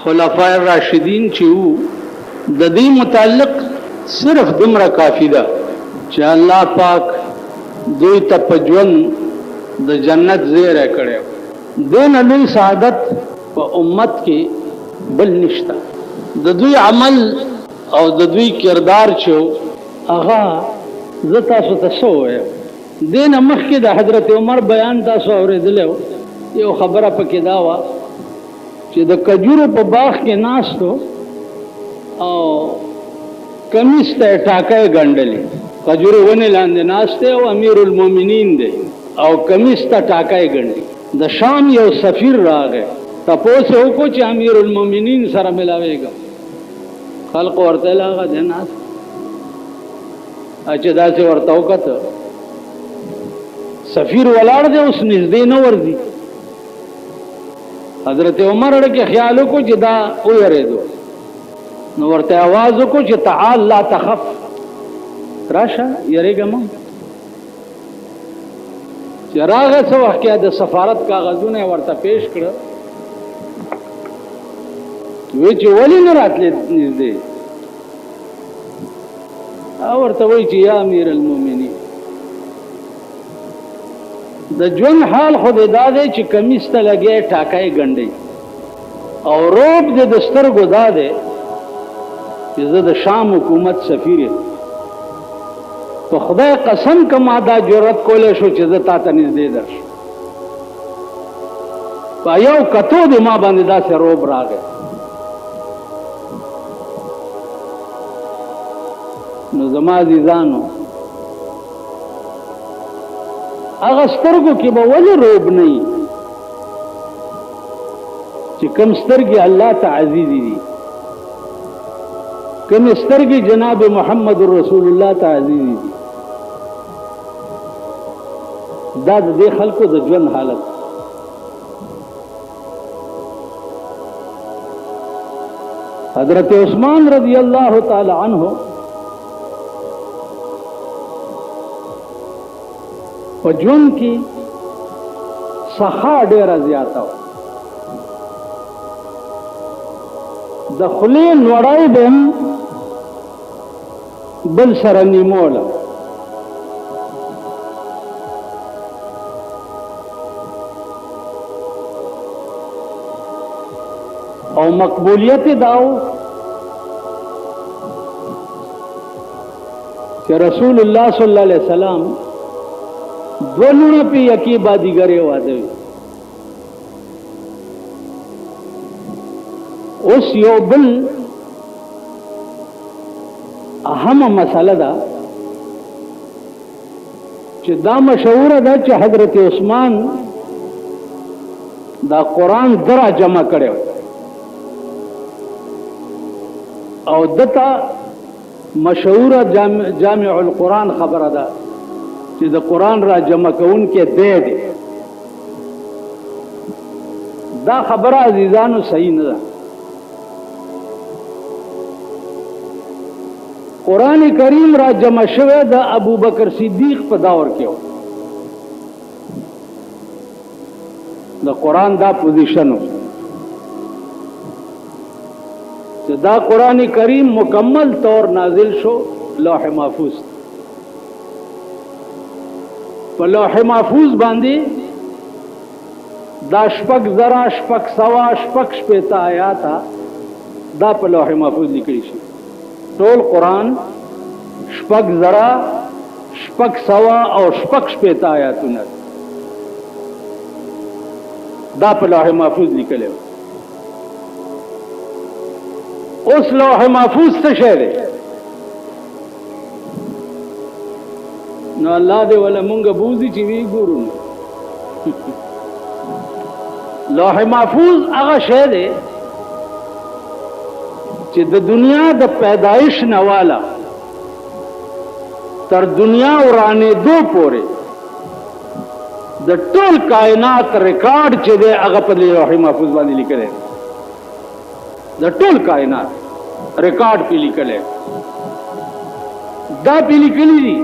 خلفاء راشدین چې وو د دې متعلق صرف دومره کافی ده چې الله پاک دوی ته په ژوند د جنت زیری کړی دین لوی سعادت په امت کې بل نشته د دوی عمل او د دوی کردار چې هغه زه تاسو ته څه ووایم دین مخکې د حضرت عمر بیان تاسو اورېدلی یو خبره پکې دا وه چې د کجورو په باغ کې ناستو او کمیس ته ټاکۍ ګنډلې کجورو ونې لاندې ناست دی او امیر المؤمنین دی او کمیس ته ټاکۍ ګنډي د شام یو سفیر راغی تپوس یې وکړو چې امیر المؤمنین سره ملاوېږم خلق ورته هغه دی ناست چې داسې ورته وکته سفیر ولاړ دی اوس نږدې نه ورځي حضرت عمر اړه خیال وکړو چې دا ویریدو نو ورته आवाज وکړو چې تعال لا تخف راشه یریګه مو چې راغه څو وخت د سفارت کاغذونه ورته پیش کړ وی چې ولی نه راتلې نږدې او ورته وی چې یا امیر المؤمنین د ژوند حال خو دا دی چې کمیس ته لګې ټاکۍ ګنډي او روب د سترګو دا دی چې زه د شام حکومت سفیر یم په خدای قسم که ما دا جرأت کولی شو چې زه تا ته نږدې درشم په یو کتو د ما باندې داسې روب راغی نو زما عزیزانو هغه سترګو کې به ولې روب نه وي چې کوم سترګې الله ته عزیزې دي کوم سترګې جناب محمد رسول الله ته عزیزې دي دا د دې خلکو د ژوند حالت حضرت عثمان رضی الله تعالی عنہ په ژوند کې سخا ډېره زیاته وه د خولې لوړی به هم بل سره نیموله او مقبولیت داو چې رسول الله صلی الله علیه وسلم دولونه پی یکی بادیگری واده وی اوس یو بل اهم مسله ده چې دا مشهور ده چې حضرت عثمان دا قرآن درا جمع کړو او دته مشهور جامع القرآن خبره ده چې د قرآن را جمع کون کې دی دا خبره عزیزانو صحیح نه ده قرآن کریم را جمع شوه د ابو بکر صدیق په دور کې د قرآن دا پوزیشن چې دا قرآن کریم مکمل طور نازل شو لوح محفوظ په لوح محفوظ باندې دا شپږ زره شپږ سوه شپږ شپېته آیاته دا په لوح محفوظ لیکل شي ټول قرآن شپږ زره شپږ سوه او شپږ شپېته آیاتونه دا په لوح محفوظ لیکلی اوس لوح محفوظ څه شی دی نو الله دې ولا مونږه بوزي چې وی ګورو لوح محفوظ هغه شی دی چې د دنیا د پیدایش نواله تر دنیا ورانه دو پورې د ټول کائنات ریکارډ چې دی هغه په لوح محفوظ باندې لیکل دی د ټول کائنات ریکارډ په لیکل دی دا په لیکل دي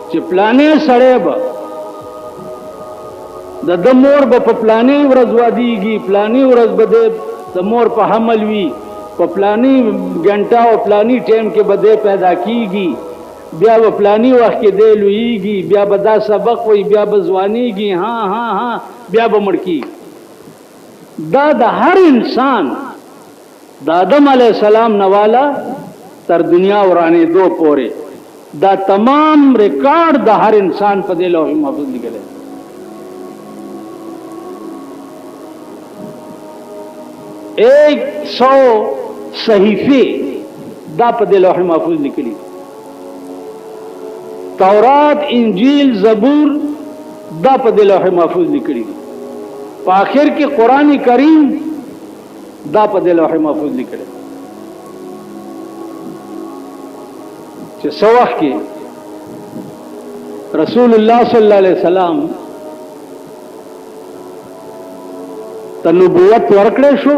چې پلانې سړی به د مور به په پلانې ورځ واديږي، پلانې ورځ به د مور په حمل وي، په پلانې غنټه او پلانې ټیم کې به پیدا کیږي، بیا په پلانې وخت کې دی لویږي، بیا به دا سبق وي، بیا به ځوانيږي، ها بیا به مړ کیږي. دا د هر انسان د آدم علیه السلام نواله تر دنیا ورانه دو پورې دا تمام ریکارډ د هر انسان په دې لوح محفوظ لیکل دی. 100 صحیفه دا په دې لوح محفوظ لیکلي. تورات، انجیل، زبور دا په دې لوح محفوظ لیکلي. په آخر کې قرآن کریم دا په دې لوح محفوظ لیکلي چې څو وخت کې رسول الله صلی الله علیه وسلم ته نبوت ورکړې شو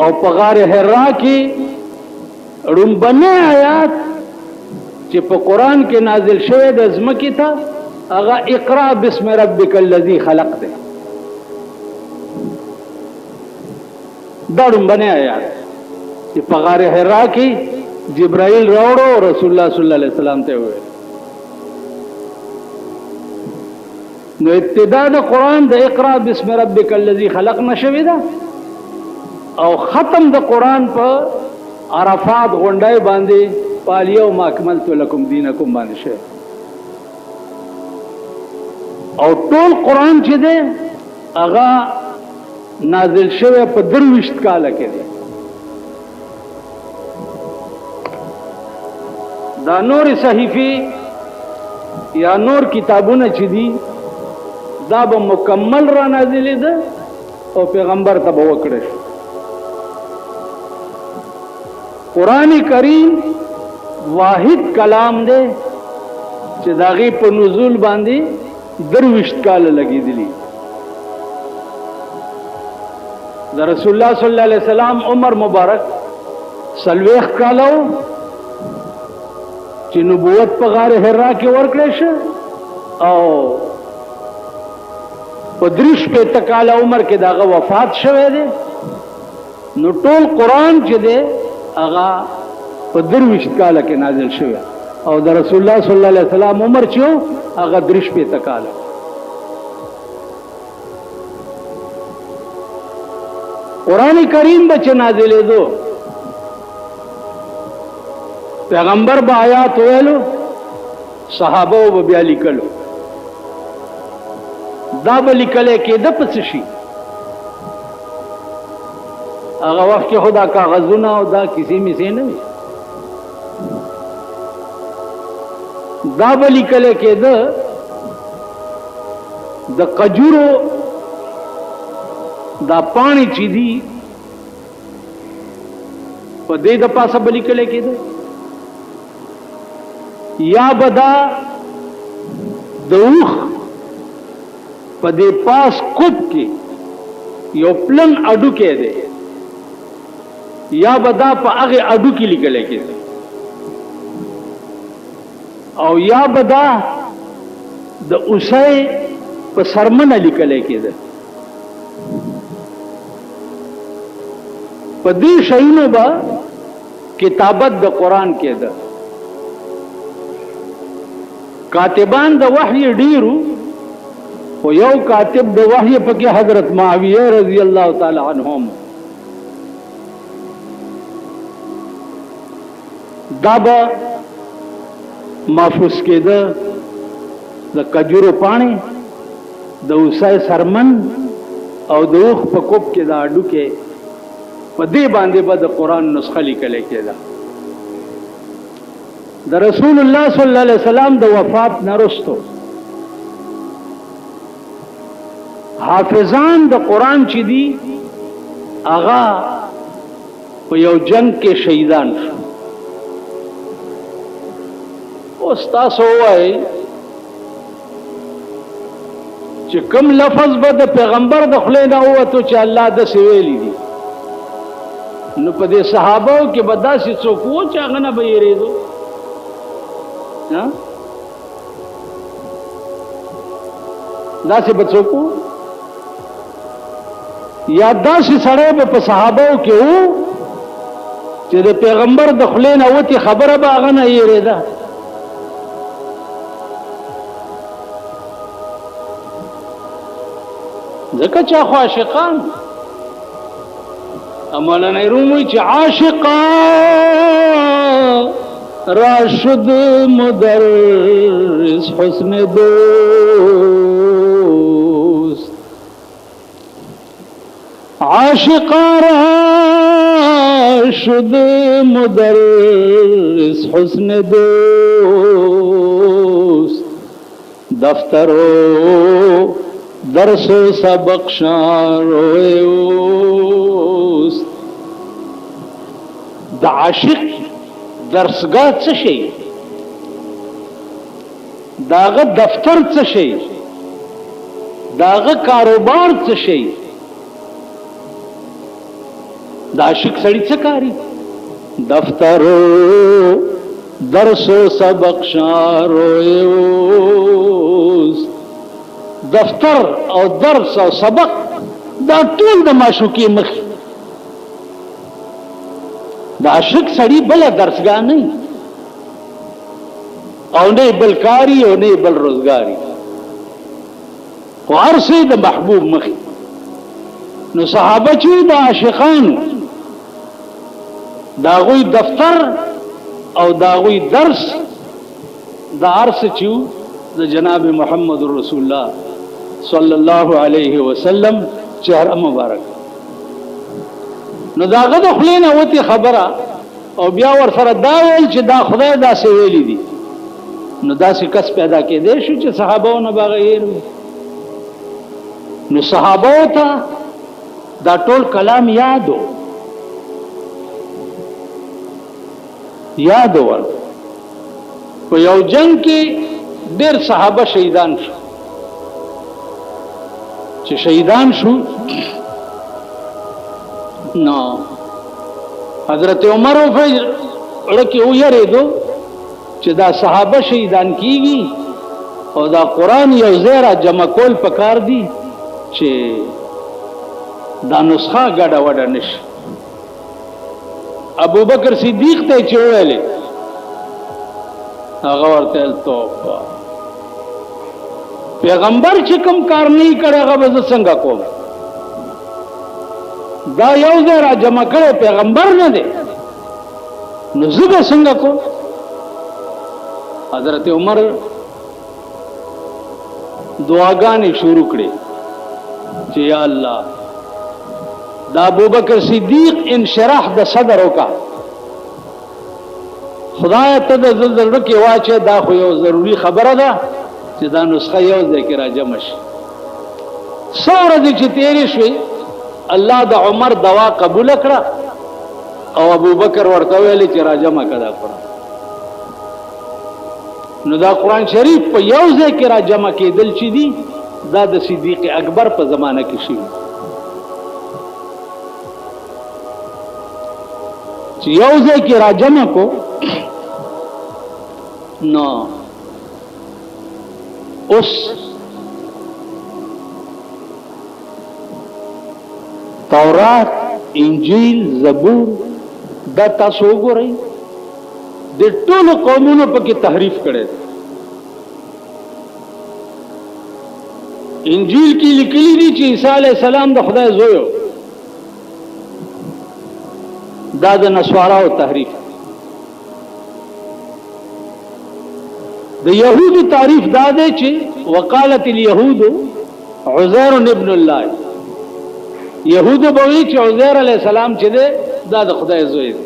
او په غار حرا کې رومبنه آیات چې په قرآن کې نازل شوی د ځمکې ته هغه اقرا بسم ربک الذی خلق ده. دا رومبنه آیات چې په غار حرا کې جبرائیل راوړو رسول الله صلی الله علیه وسلم ته وویل. نو ابتدا د قرآن د اقرا بسم ربک الذی خلق نشوي ده او ختم د قرآن په عرفات غونډای باندې پالیوم اکملت لکم دینکم باندې شه. او ټول قرآن چې ده هغه نازل شوی په 23 کال کې ده. دا نور صحیفه یا نور کتابونه چې دي دا به مکمل را نازلې ده او پیغمبر ته به وکړي. قرآن کریم واحد کلام دی چې داغه په نزول باندې 23 کال لګیدلی. د رسول الله صلی الله علیه وسلم عمر مبارک 40 کالو چې نبوت په غار حرا کې ورکړې شه او په 33 کال عمر کې داغه وفات شوه دی. نو ټول قرآن چې دی هغه په 23 کال کې نازل شوی او د رسول الله صلی الله علیه وسلم عمر چې هغه 33 کال. قرآن کریم به چې نازلې دو پیغمبر به آیات ویلو صحابه به بیا لیکلو. دا به لیکلې کې د پس شي هغه وخت کې خدا کاغذونه او دا کسی میسه نه وي. دا به لیکلې کې د قجورو دا پانی چې دی په دې د پاسه به لیکلې کې یا بدا دوخ په دې پاس کوب کې یو پلن اډو کې دی یا بدا په هغه اډو کې لیکل کېږي او یا بدا د اوسه په سرمنه لیکل کېږي. په دې شینو با کتابت د قرآن کېده. کاتبان د وحی ډیرو او یو کاتب د وحی پکې حضرت معاویه رضی الله تعالی عنهم. دا به محفوظ کېده د کجورو پانی د اوسای سرمن او د اوخ په کوب کې دا اډو کې په دې باندې به د قرآن نسخه لیکل کېده. د رسول الله صلی الله علیه وسلم د وفات نه وروسته حافظان د قرآن چې دي هغه په یو جنگ کې شهیدان شو. اوس تاسو وایي چې کوم لفظ به د پیغمبر د خولې نه ووتو چې الله داسې ویلي دي نو په دې صحابو کې به داسې څوک وو چې هغه نه به یېرېدو. دا سے بچو کو یا دا سے سڑے په صحابو کې وو چې د پیغمبر د خلې نه وتی خبره به هغه نه یېرېده. ځکه چې خو عاشقان مولانا روم وایي چې عاشقا راشد مدرس حسن دوست عاشقا راشد مدرس حسن دوست دفترو درس و سبق شاروئے اوست. دا عاشق درسگاه څه شي داغه دفتر څه شي داغه کاروبار څه شي دا عاشق سړی څه کاری دفترو درس و سبق شاروئے اوست. دفتر او درس او سبق دا ټول د معشوقې مخ دا عاشق سړی بل درسګاه نه او نه بل کاری او نه بل روزګاری خو هر څه د محبوب مخ. نو صحابه چې د عاشقانو دا غوی دفتر او دا غوی درس دا عرص چې د جناب محمد رسول الله صلی الله علیه وسلم چهره مبارک. نو داغه د خلې نه وتی خبره او بیا ور سره دا ویل چې دا خدای داسې ویلي دي نو داسې کس پیدا کېدی شو چې صحابهونه به غیر. نو صحابه ته دا ټول کلام یادو ور په یو جنگ کې ډېر صحابه شهیدان شو چې شهیدان شو نو حضرت عمر ورکی او یریدو چې دا صحابه شهیدان کیږي او دا قرآن یو ځای را جمع کول پکار دي چې دا نسخه ګډه وډه نشي. ابو بکر صدیق ته چې ویلې هغه ورته توبه پیغمبر چې کوم کار نه کړي هغه به څنګه کوم دا یو ځای را جمع کړي پیغمبر نه دی نو زه به څنګه کوم. حضرت عمر دعاګانې شروع کړې چې یا الله دا ابوبکر صدیق انشراح د صدر وکا خدای ته د زړه کې واچې دا خو یو ضروری خبره ده چې دا نسخه یو ځای کې را جمع شي. څو ورځې چې تېرې شوې الله د عمر دوا قبول کړه او ابوبکر ورته ویل چې را جمع کړه قرآن. نو دا قرآن شریف په یو ځای کې را جمع کېدل چې دي دا د صدیق اکبر په زمانه کې شوي چې یو ځای کې را جمع کو نو اوس تورات انجیل زبور دا تاسو وګورئ د ټولو قومونو پکې تحریف کړي. انجیل کې لیکلي دي چې عیسی علیه السلام د خدای زوی دا د نسواراو تحریف. د یهودو تعریف دا دی چې وقالت اليهود عزیر ابن الله یهودو به وایي چې عزیر علیه السلام چې دی دا د خدای زوی دی.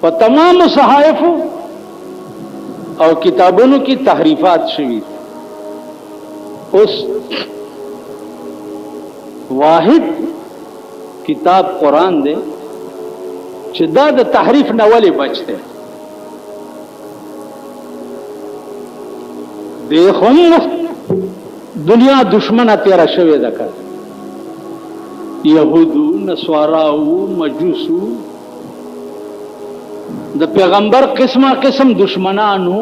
په تمام صحائف او کتابونو کی تحریفات شوی. اس واحد کتاب قرآن دے چې دا د تحریف نه ولې بچ دی. دیکھو دنیا دشمنه تیرا شوی ده کړ یهودو نسواراو مجوسو د پیغمبر قسمه قسم دشمنانو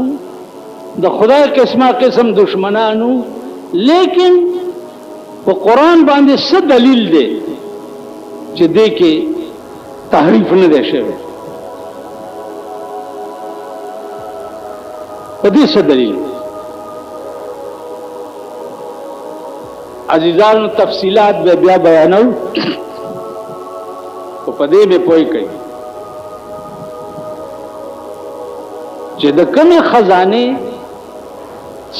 د خدای قسمه قسم دشمنانو، لیکن په قرآن باندې څه دلیل دی چې دې کې تحریف نه دی شوی؟ په دې څه دلیل؟ عزیزانو تفصیلات به بیا بیانو، او په دې به پوي کوي چې د کومې خزانه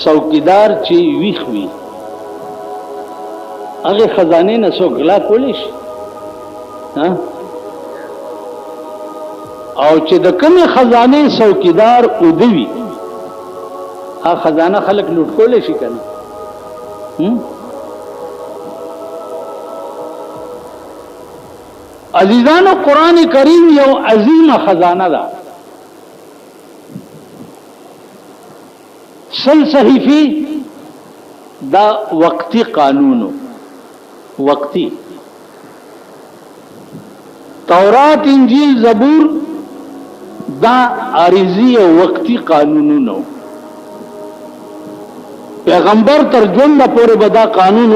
څوکیدار چې ویښ وي هغه خزانه نه څوک غلا کولی شي، او چې د کومې خزانه څوکیدار اودوي هغه خزانه خلک لوټ کولی شي کنه. عزیزانو قرآن کریم یو عظیمه خزانه ده. سل صحیفی دا وقتی قانونو، وقتی تورات انجیل زبور دا عارضی او وقتی قانونو، پیغمبر تر ژوند پورې به دا قانون و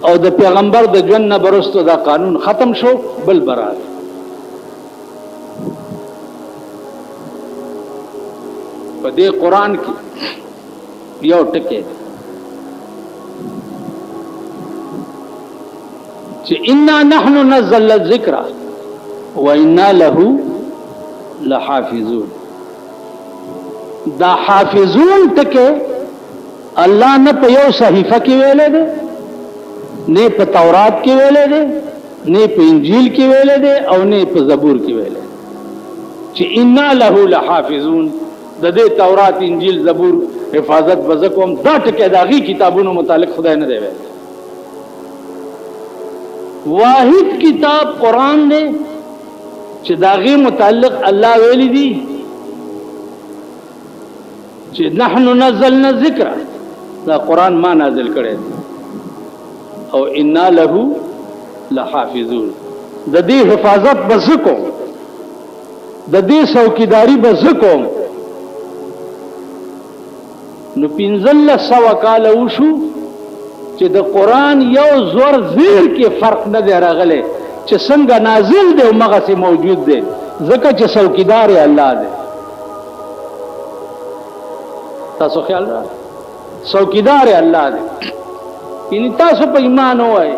او د پیغمبر د ژوند نه برستو دا قانون ختم شو بل برات. په دې قرآن کې یو ټکی چې انا نحن نزلنا الذکر وانا له لحافظون. دا حافظون ټکی الله نه په یو صحیفه کې ویلې ده، نه په تورات کې ویلې ده، نه په انجیل کې ویلې ده، او نه په زبور کې ویلې ده چې انا له لحافظون. د دې تورات انجیل زبور حفاظت بزکوم دا ټکي داغي کتابونو متعلق خدای نه دی ویل. واحد کتاب قرآن دی چې داغي متعلق الله ویلي دي چې نحن نزلنا الذکر، دا قرآن ما نازل کړی او انا له لحافظون. د دې حفاظت بزکوم، د دې څوکیداری بزکوم. نو 1500 کال وشو چې د قرآن یو زور زیر کې فرق نه دی راغلی چې څنګه نازل دی او مغه سي موجود دی، ځکه چې څوکیدار الله دی. تاسو خیال را څوکیدار الله دی. یعنی تاسو په ایمان وای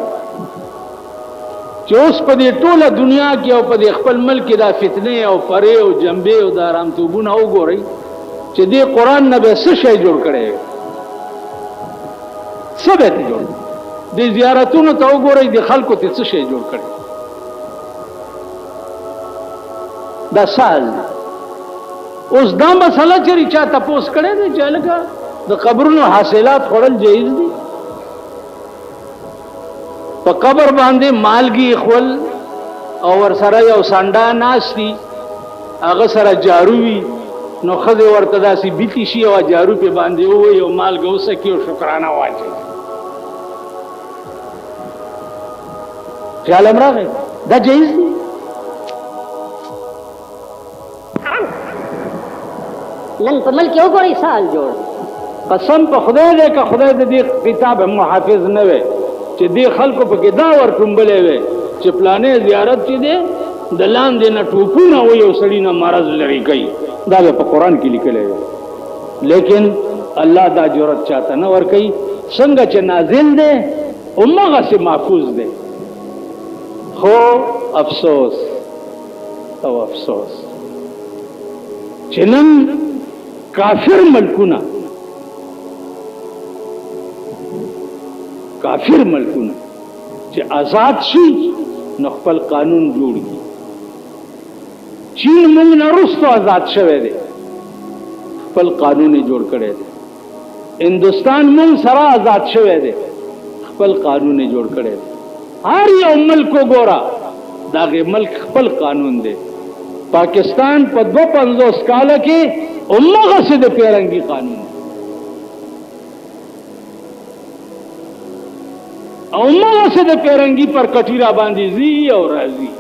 چې اوس په دې ټوله دنیا کې او په دې خپل ملک دا فتنه او فریب او جنبه او دارام توبونه وګورئ چې دې قرآن نه به څه شی جوړ کړي، څه به جوړ دې زیارتونو ته وګورئ د خلکو ته څه شی جوړ کړي. دا سال اوس دا مسله چې چا تاسو کړي نه چې لکه د قبرونو حاصلات خورل جایز دي. په قبر باندې مالګي خول او ور سره یو سانډا ناشتي هغه سره جارو وي، نو خځه ورته داسې بیتی شي او جارو په باندې وي او مالګه وسکي او شکرانه واچي. خیال امراغه دا جایز دي. نن په ملک یو ګوري سال جوړ قسم په خدای دې که خدای دې کتاب محافظ نه وي چې دې خلکو په کې دا ور ټومبلې وي چې پلانې زیارت چې دې د لاندې نه ټوپونه وي او سړی نه مرض لري کوي، دا په قرآن کې لیکل وي. لیکن الله دا جرأت چاته نه ور کوي. څنګه چې نازل دی همغه سي محفوظ دی. خو افسوس او افسوس چې نن کافر ملکونه چې آزاد شي نو خپل قانون جوړ کړي. چین موږ نه وروسته آزاد شوی دی، خپل قانون جوړ کړی دی. هندوستان موږ سره آزاد شوی دی، خپل قانون جوړ کړی دی. هر یو ملک وګوره داغه ملک خپل قانون دی. پاکستان په 250 کال کې همغه څه د پیرنګي قانون او همغه څه د پیرنګي پر کټیرا باندې زی او راضی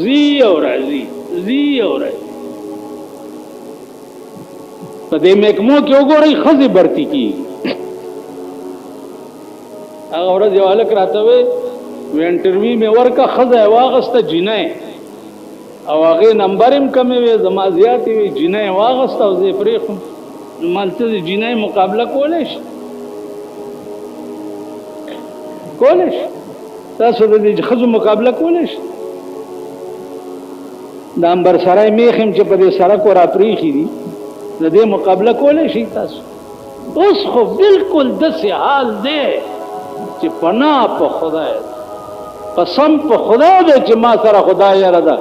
زی او راضی زی او راضی. په دې محکمو کې وګورئ ښځې برتی کیږي. هغه ورځ یو هلک راته وی انټرویو مې ورکه ښځه یې واغسته جینۍ او هغې نمبر هم کمې وې زما زیاتې وې جینۍ یې واغسته او زه یې پرېښم. نو مالته د جینۍ مقابله کولی شي تاسو د دې ښځو مقابله کولی شي؟ د عنبرسرای میخ هم چې په دې سړکو راپرېښي دي د دې مقابله کولی شي تاسو؟ اوس خو بلکل داسې حال دی چې پناه په خدای قسم په خدای دی چې ما سره خدای یاره ده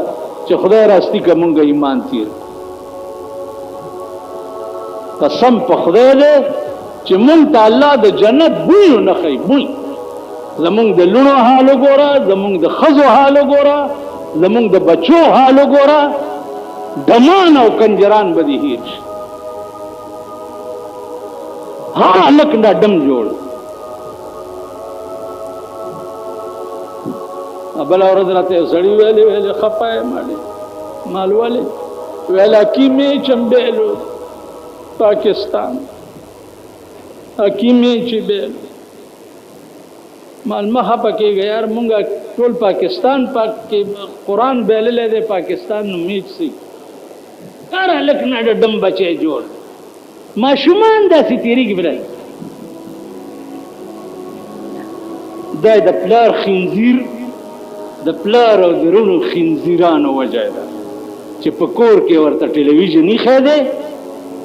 چې خدای راستی که مونږ ایمان تیر قسم په خدای دی چې مونږ ته الله د جنت بوی نه ښیي. بوی زمونږ د لوڼو حال وګوره، زمونږ د ښځو حال وګوره، زمونږ د بچو حال وګوره، ډمان او کنجران به دې هېر شي. هلک دا ډم جوړ. بله ورځ راته یو سړي ویلې خفه یم مال ولې ویل حکیمې چمبیلو پاکستان حکیمې چې بیلو مال مخه پکېږه یار مونږه ټول پاکستان کې قرآن بیللی دی پاکستان نو میچ سي هر هلک نه ډم بچی جوړ ماشومان داسې تېرېږي برای دا د پلار خنزیر د پلار او د رونو خنزیرانو وجه ده چې په کور کې ورته ټلویزیون ایښی دی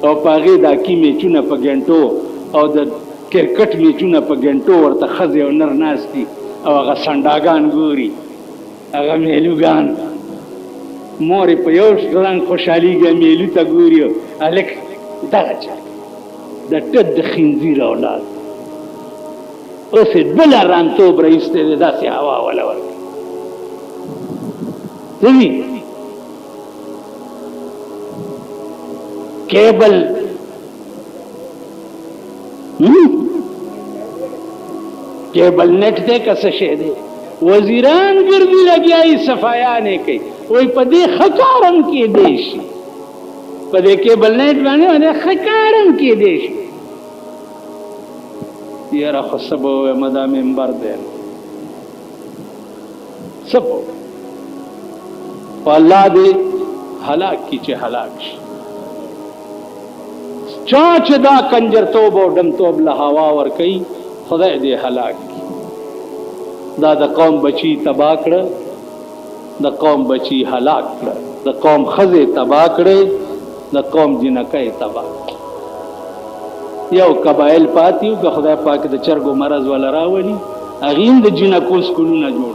او په هغې د هاکي میچونه په ګنټو او د کرکټ میچونه په ګنټو ورته ښځې او نر ناستي او هغه سنډاګان ګوري هغه میلوګان مور یې په یو رنګ خوشحالېږي میلو ته ګوري هلک دغه چا د ټد د خنزیر اولاد اوس یې بله رانتوب راایستی دی داسې هوا وله ورکړي دوی کیبل کیبل نیٹ دے کا سشے دے وزیران گردی لگیائی صفایانے کئی وہی پدے خکارم کی دیشی پدے کیبل نیٹ بانے خکارم کی دیشی یہ رخ سبو مدا ممبر دے سبو اللہ دے ہلاک کی چے ہلاک شی چاچ دا کنجر توب او ڈم توب لہاوا ور کئی خدای دے ہلاک کی دا دا قوم بچی تباہ کړه دا قوم بچی ہلاک کړه دا قوم خزے تباہ کړه دا قوم جنکای تباہ یو قبائل پاتیو که خدای پاک د چرګو مرض ولا راولي اغین د جنکو سکولونه جوړ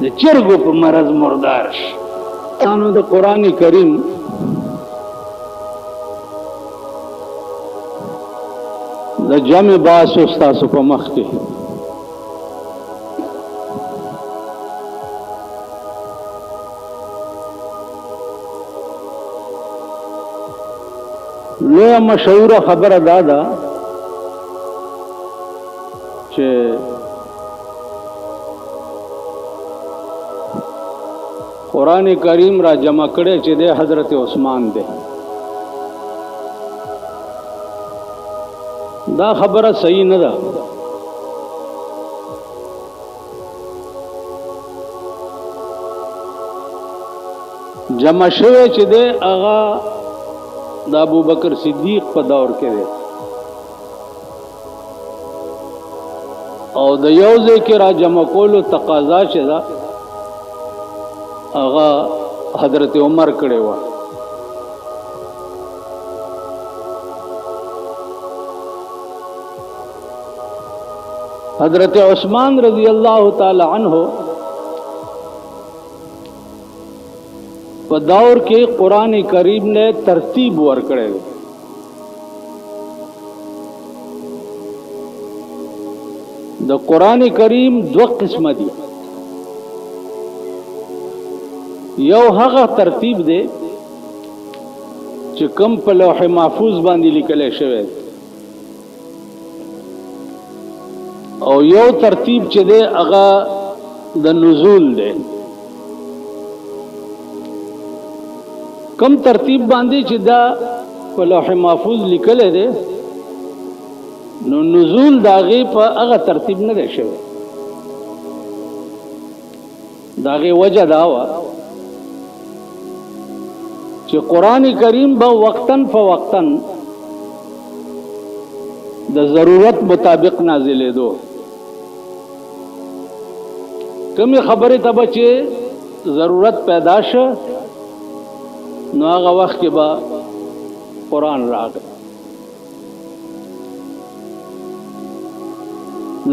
د چرګو په مرض مردار شي انو د قران کریم د جمع باس استاسو په مخ کې لوی مشهور خبره دادا چې قرآن کریم را جمع کړي چې د حضرت عثمان دی دا خبره صحیح نه ده جمع شوی چې دی هغه د ابو بکر صدیق په دور کې دی او د یو ځای کې را جمع کولو تقاضا چې ده هغه حضرت عمر کړی وه حضرت عثمان رضی اللہ تعالی عنہ په دور کې قرآن کریم نے ترتیب ورکړی د قرآن کریم دو قسم دي یو هغه ترتیب دی چې کوم په لوح محفوظ باندې لیکل شوی او یو ترتیب چې دی هغه د نزول دی کم ترتیب باندې چې دا په لوح محفوظ لیکل دی نو نزول داغه په هغه ترتیب نه دی شوی داغه وجه دا و چې قران کریم به وقتن فوقتن د ضرورت مطابق نازلې دو کمی خبره ته چې ضرورت پیدا شه نو هغه وخت کې به قران راغی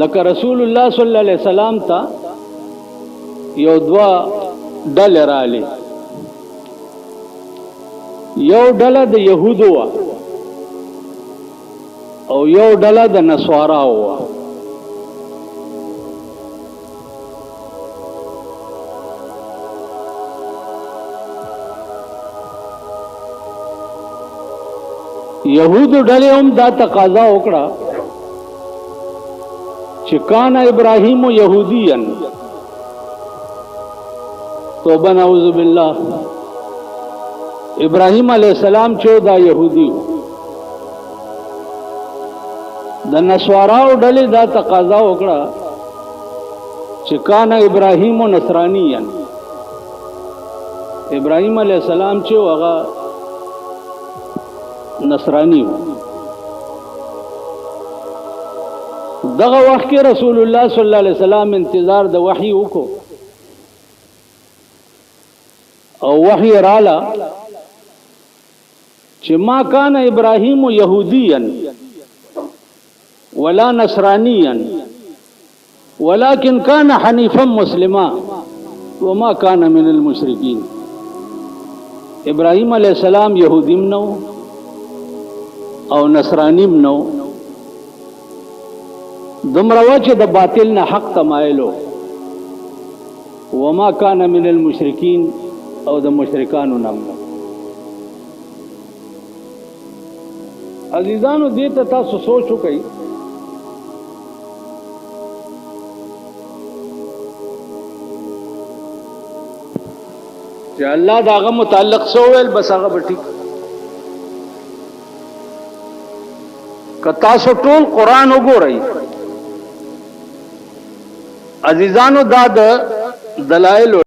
لکه رسول الله صلی الله علیه وسلم ته یو دوا ډله رااله یو ډله د يهودو او یو ډله د نصاراو يهودو ډلې هم دا تقاضا وکړه چې کان ابراهیم يهوديا توبه نعوذ بالله ابراهیم علیہ السلام چې دا يهودي د نصاراو ډلې دا تقاضا وکړه چې کان ابراهیم نصرانيا ابراهیم علیہ السلام چې هغه نصرانی دغه وخت کې رسول الله صلی الله علیه وسلم انتظار د وحی وکړو او وحی رااله چې ما کان ابراهیم يهوديا ولا نصرانيا ولكن كان حنيفا مسلما وما كان من المشركين ابراهیم علیہ السلام يهودیم نو او نصرانیم نو دمروا چې د باطل نه حق تمایلو وما كان من المشرکین او د مشرکانو نام عزیزانو دې ته تاسو سوچ وکړئ چې الله داغه متعلق سوال بس هغه بټی کتا سو ټول قران وګورئ عزیزانو دا د دلایل